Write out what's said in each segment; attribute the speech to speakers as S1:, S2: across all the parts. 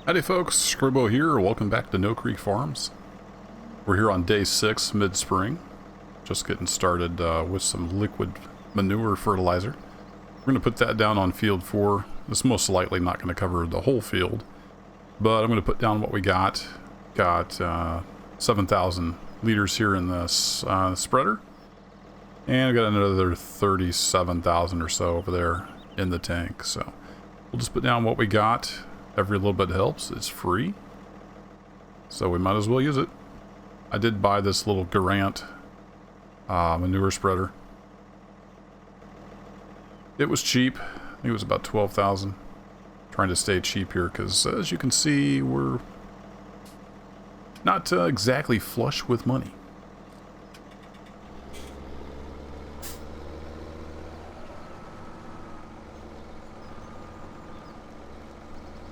S1: Howdy folks, Scribbo here, welcome back to No Creek Farms. We're here on day 6, mid-spring. Just getting started with some liquid manure fertilizer. We're going to put that down on field 4. This is most likely not going to cover the whole field, but I'm going to put down what we got. Got 7,000 liters here in this spreader. And I've got another 37,000 or so over there in the tank. So we'll just put down what we got. Every little bit helps. It's free, so we might as well use it. I did buy this little Garant manure spreader. It was cheap. I think it was about 12,000. Trying to stay cheap here because, as you can see, we're not exactly flush with money.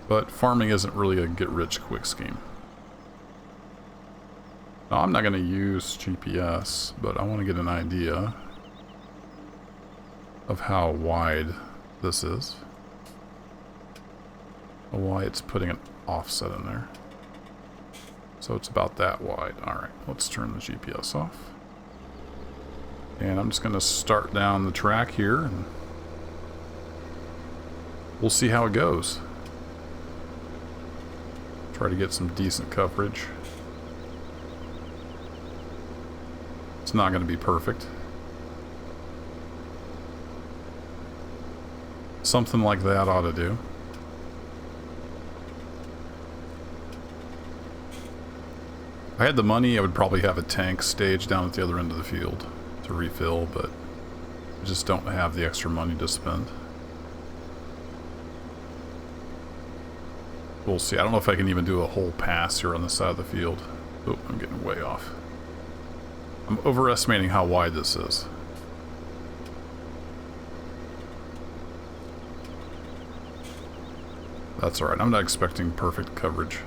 S1: But farming isn't really a get-rich-quick scheme. Now, I'm not going to use GPS, but I want to get an idea of how wide this is. Why it's putting an offset in there. So it's about that wide. Alright, let's turn the GPS off. And I'm just going to start down the track here, and we'll see how it goes. Try to get some decent coverage. It's not going to be perfect. Something like that ought to do. If I had the money, I would probably have a tank stage down at the other end of the field to refill, but I just don't have the extra money to spend. We'll see. I don't know if I can even do a whole pass here on the side of the field. Oh, I'm getting way off. I'm overestimating how wide this is. That's alright. I'm not expecting perfect coverage.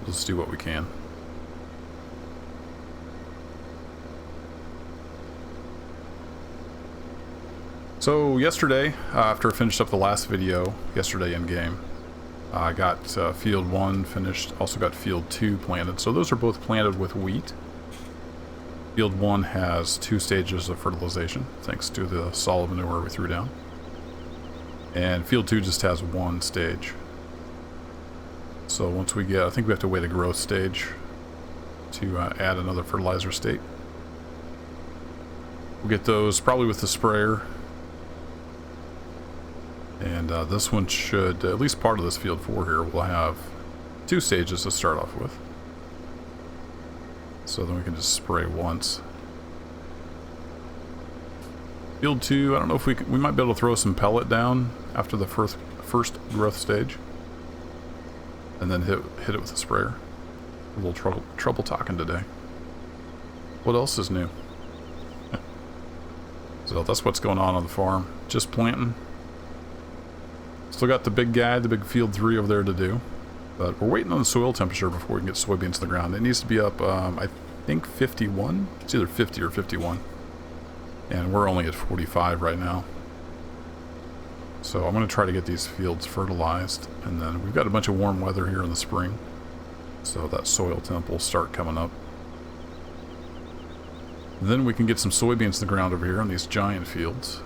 S1: Let's do what we can. So yesterday, after I finished up the last video, yesterday in game, I got field 1 finished, also got field 2 planted. So those are both planted with wheat. Field 1 has 2 stages of fertilization, thanks to the solid manure we threw down. And field 2 just has 1 stage. So once we get, I think we have to wait a growth stage to add another fertilizer state. We'll get those probably with the sprayer. And this one should, at least part of this field 4 here, will have 2 stages to start off with. So then we can just spray once. Field 2, I don't know if we might be able to throw some pellet down after the first growth stage. And then hit it with a sprayer. A little trouble talking today. What else is new? So that's what's going on the farm. Just planting. Still got the big guy, the big field 3 over there to do. But we're waiting on the soil temperature before we can get soybeans to the ground. It needs to be up, I think 51. It's either 50 or 51. And we're only at 45 right now. So I'm going to try to get these fields fertilized. And then we've got a bunch of warm weather here in the spring. So that soil temp will start coming up. Then we can get some soybeans to the ground over here in these giant fields.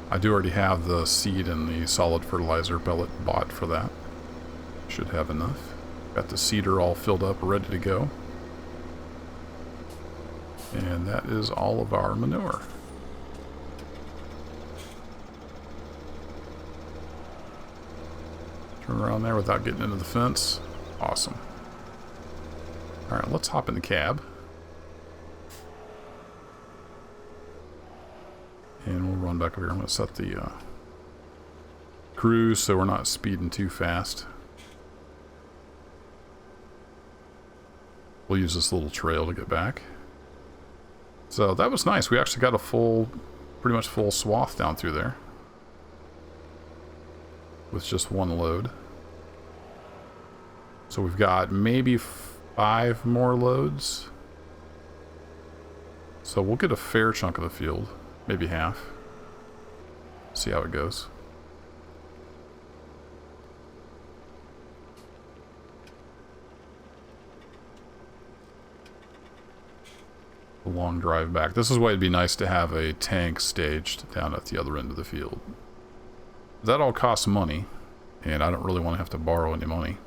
S1: I do already have the seed and the solid fertilizer pellet bought for that. Should have enough. Got the seeder all filled up, ready to go. And that is all of our manure. Turn around there without getting into the fence. Awesome. Alright, let's hop in the cab. And we'll run back over here. I'm going to set the cruise so we're not speeding too fast. We'll use this little trail to get back. So that was nice. We actually got a pretty much full swath down through there. With just one load. So we've got maybe 5 more loads. So we'll get a fair chunk of the field. Maybe half. See how it goes. a long drive back. This is why it'd be nice to have a tank staged down at the other end of the field. That all costs money, and I don't really want to have to borrow any money.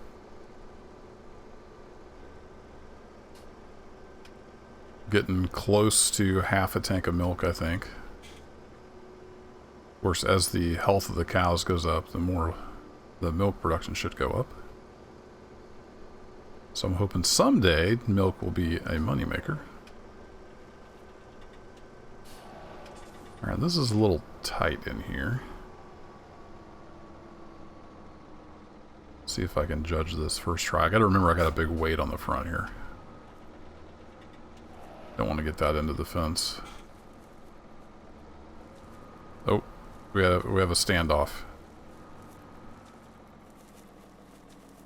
S1: Getting close to half a tank of milk, I think. Of course, as the health of the cows goes up, the more the milk production should go up. So I'm hoping someday milk will be a moneymaker. Alright, this is a little tight in here. See if I can judge this first try. I gotta remember I got a big weight on the front here. Don't want to get that into the fence. Oh, we have a standoff.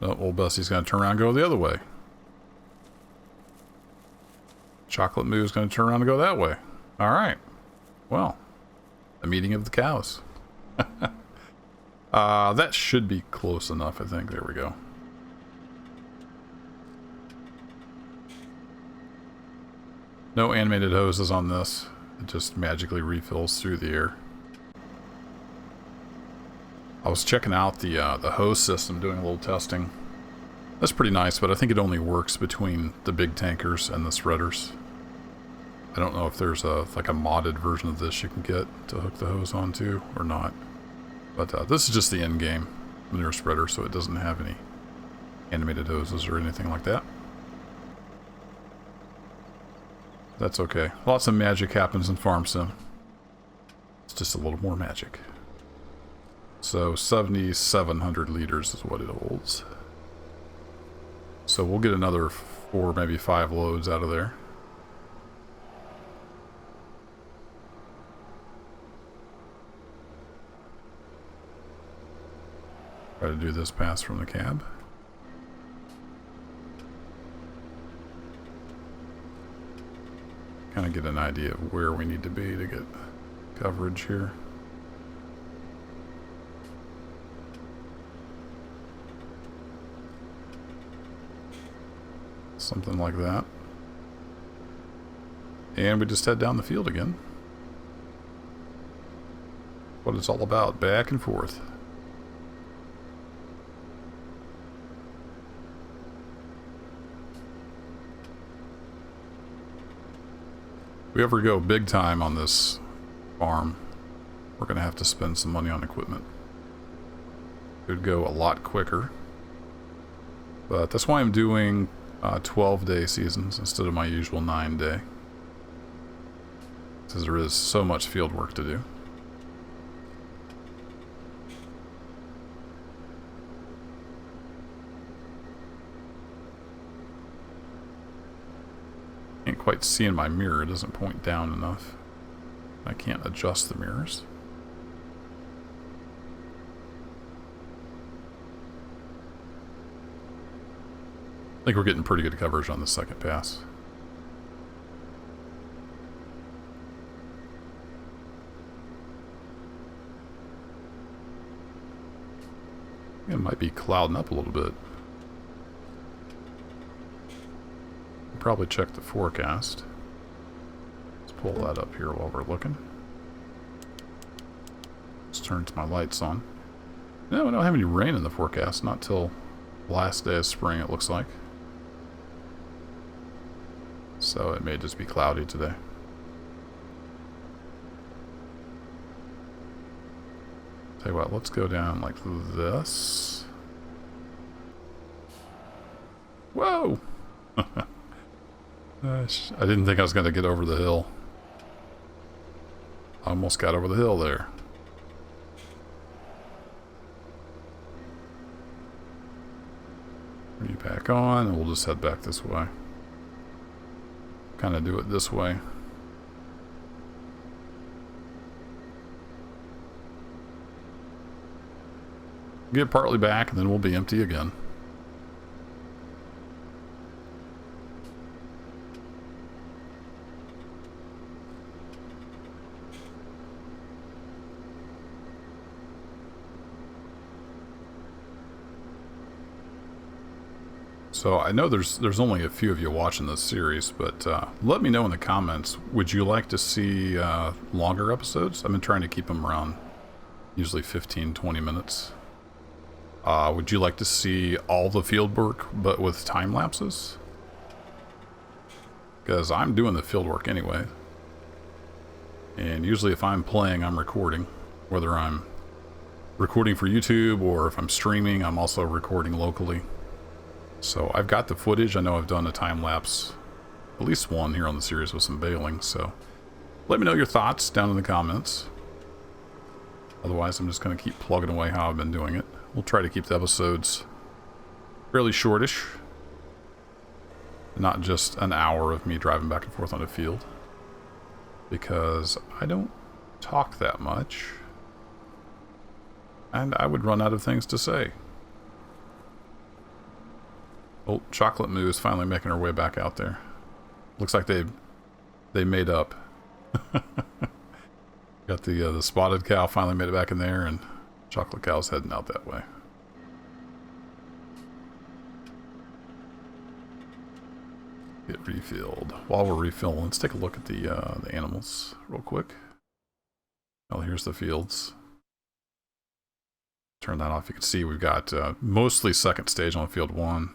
S1: Oh, old Bessie's going to turn around and go the other way. Chocolate Moo's going to turn around and go that way. All right. Well, a meeting of the cows. That should be close enough, I think. There we go. No animated hoses on this. It just magically refills through the air. I was checking out the hose system, doing a little testing. That's pretty nice, but I think it only works between the big tankers and the spreaders. I don't know if there's like a modded version of this you can get to hook the hose onto or not. But this is just the in-game manure spreader, so it doesn't have any animated hoses or anything like that. That's okay. Lots of magic happens in Farm Sim. It's just a little more magic. So 7,700 liters is what it holds. So we'll get another 4, maybe 5 loads out of there. Try to do this pass from the cab. Kind of get an idea of where we need to be to get coverage here. Something like that. And we just head down the field again. What it's all about, back and forth. If we ever go big time on this farm, we're going to have to spend some money on equipment. It would go a lot quicker. But that's why I'm doing 12-day seasons instead of my usual 9-day. Because there is so much field work to do. Can't quite see in my mirror, it doesn't point down enough. I can't adjust the mirrors. I think we're getting pretty good coverage on the second pass. It might be clouding up a little bit. Probably check the forecast. Let's pull that up here while we're looking. Let's turn my lights on. No, we don't have any rain in the forecast. Not till last day of spring, it looks like. So it may just be cloudy today. Tell you what, let's go down like this. Whoa! I didn't think I was going to get over the hill. I almost got over the hill there. Turn you back on, and we'll just head back this way. Kind of do it this way. Get partly back, and then we'll be empty again. So I know there's only a few of you watching this series, but let me know in the comments, would you like to see longer episodes? I've been trying to keep them around usually 15-20 minutes. Would you like to see all the field work but with time lapses? Because I'm doing the field work anyway. And usually if I'm playing, I'm recording. Whether I'm recording for YouTube or if I'm streaming, I'm also recording locally. So I've got the footage. I know I've done a time lapse, at least one here on the series with some baling. So let me know your thoughts down in the comments. Otherwise, I'm just going to keep plugging away how I've been doing it. We'll try to keep the episodes fairly shortish. Not just an hour of me driving back and forth on a field. Because I don't talk that much. And I would run out of things to say. Oh, Chocolate Moo is finally making her way back out there. Looks like they made up. Got the spotted cow finally made it back in there, and Chocolate Cow's heading out that way. Get refilled. While we're refilling, let's take a look at the animals real quick. Oh, here's the fields. Turn that off. You can see we've got mostly second stage on field 1.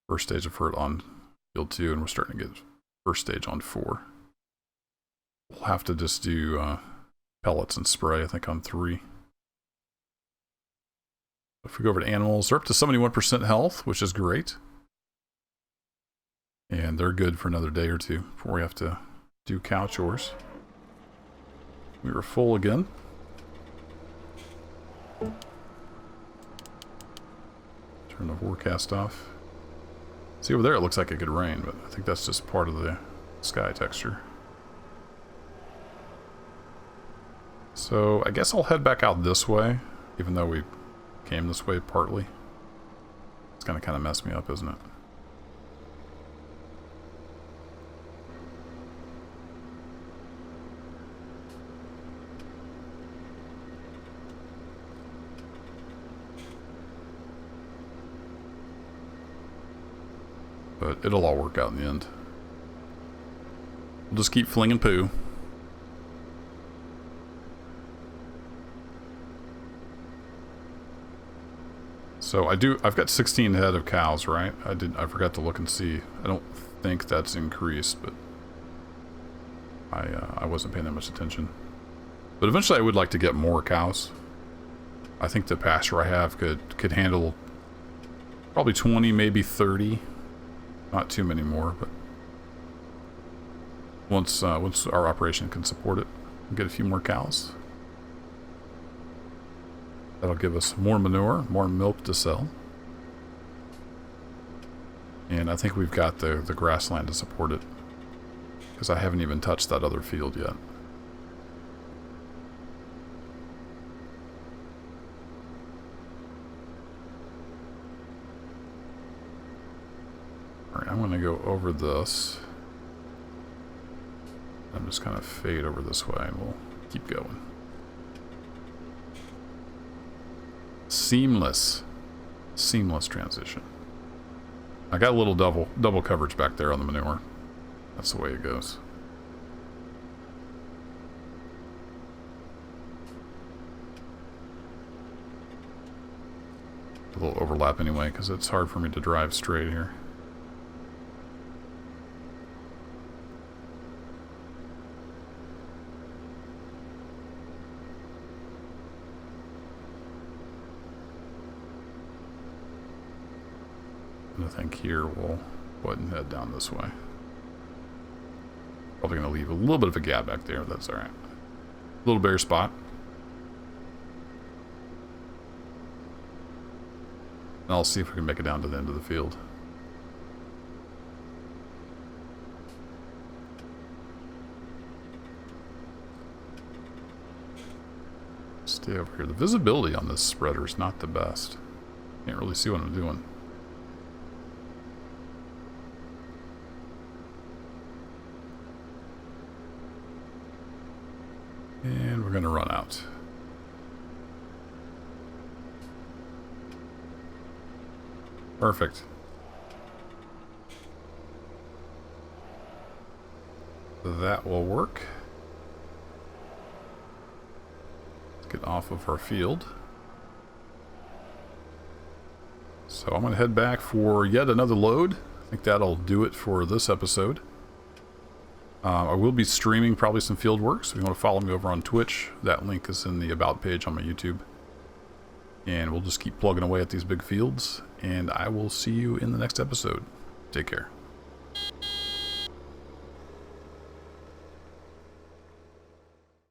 S1: First stage of hurt on field 2, and we're starting to get first stage on 4. We'll have to just do pellets and spray, I think, on 3. If we go over to animals, they're up to 71% health, which is great. And they're good for another day or two before we have to do cow chores. We were full again. Turn the forecast off. See, over there it looks like it could rain, but I think that's just part of the sky texture. So I guess I'll head back out this way, even though we came this way partly. It's gonna kind of mess me up, isn't it? But it'll all work out in the end. We'll just keep flinging poo. So I've got 16 head of cows, right? I forgot to look and see. I don't think that's increased, but I wasn't paying that much attention. But eventually I would like to get more cows. I think the pasture I have could handle probably 20, maybe 30. Not too many more, but once our operation can support it, we'll get a few more cows. That'll give us more manure, more milk to sell. And I think we've got the grassland to support it, because I haven't even touched that other field yet. Alright, I'm going to go over this. I'm just going to fade over this way and we'll keep going. Seamless transition. I got a little double coverage back there on the manure. That's the way it goes. A little overlap anyway, because it's hard for me to drive straight here. I think here we'll go ahead and head down this way. Probably going to leave a little bit of a gap back there, but that's alright. Little bare spot. And I'll see if we can make it down to the end of the field. Stay over here. The visibility on this spreader is not the best. Can't really see what I'm doing. And we're going to run out. Perfect. that will work. Let's get off of our field. So I'm going to head back for yet another load. I think that'll do it for this episode. I will be streaming probably some field work, so if you want to follow me over on Twitch, that link is in the About page on my YouTube. And we'll just keep plugging away at these big fields, and I will see you in the next episode. Take care.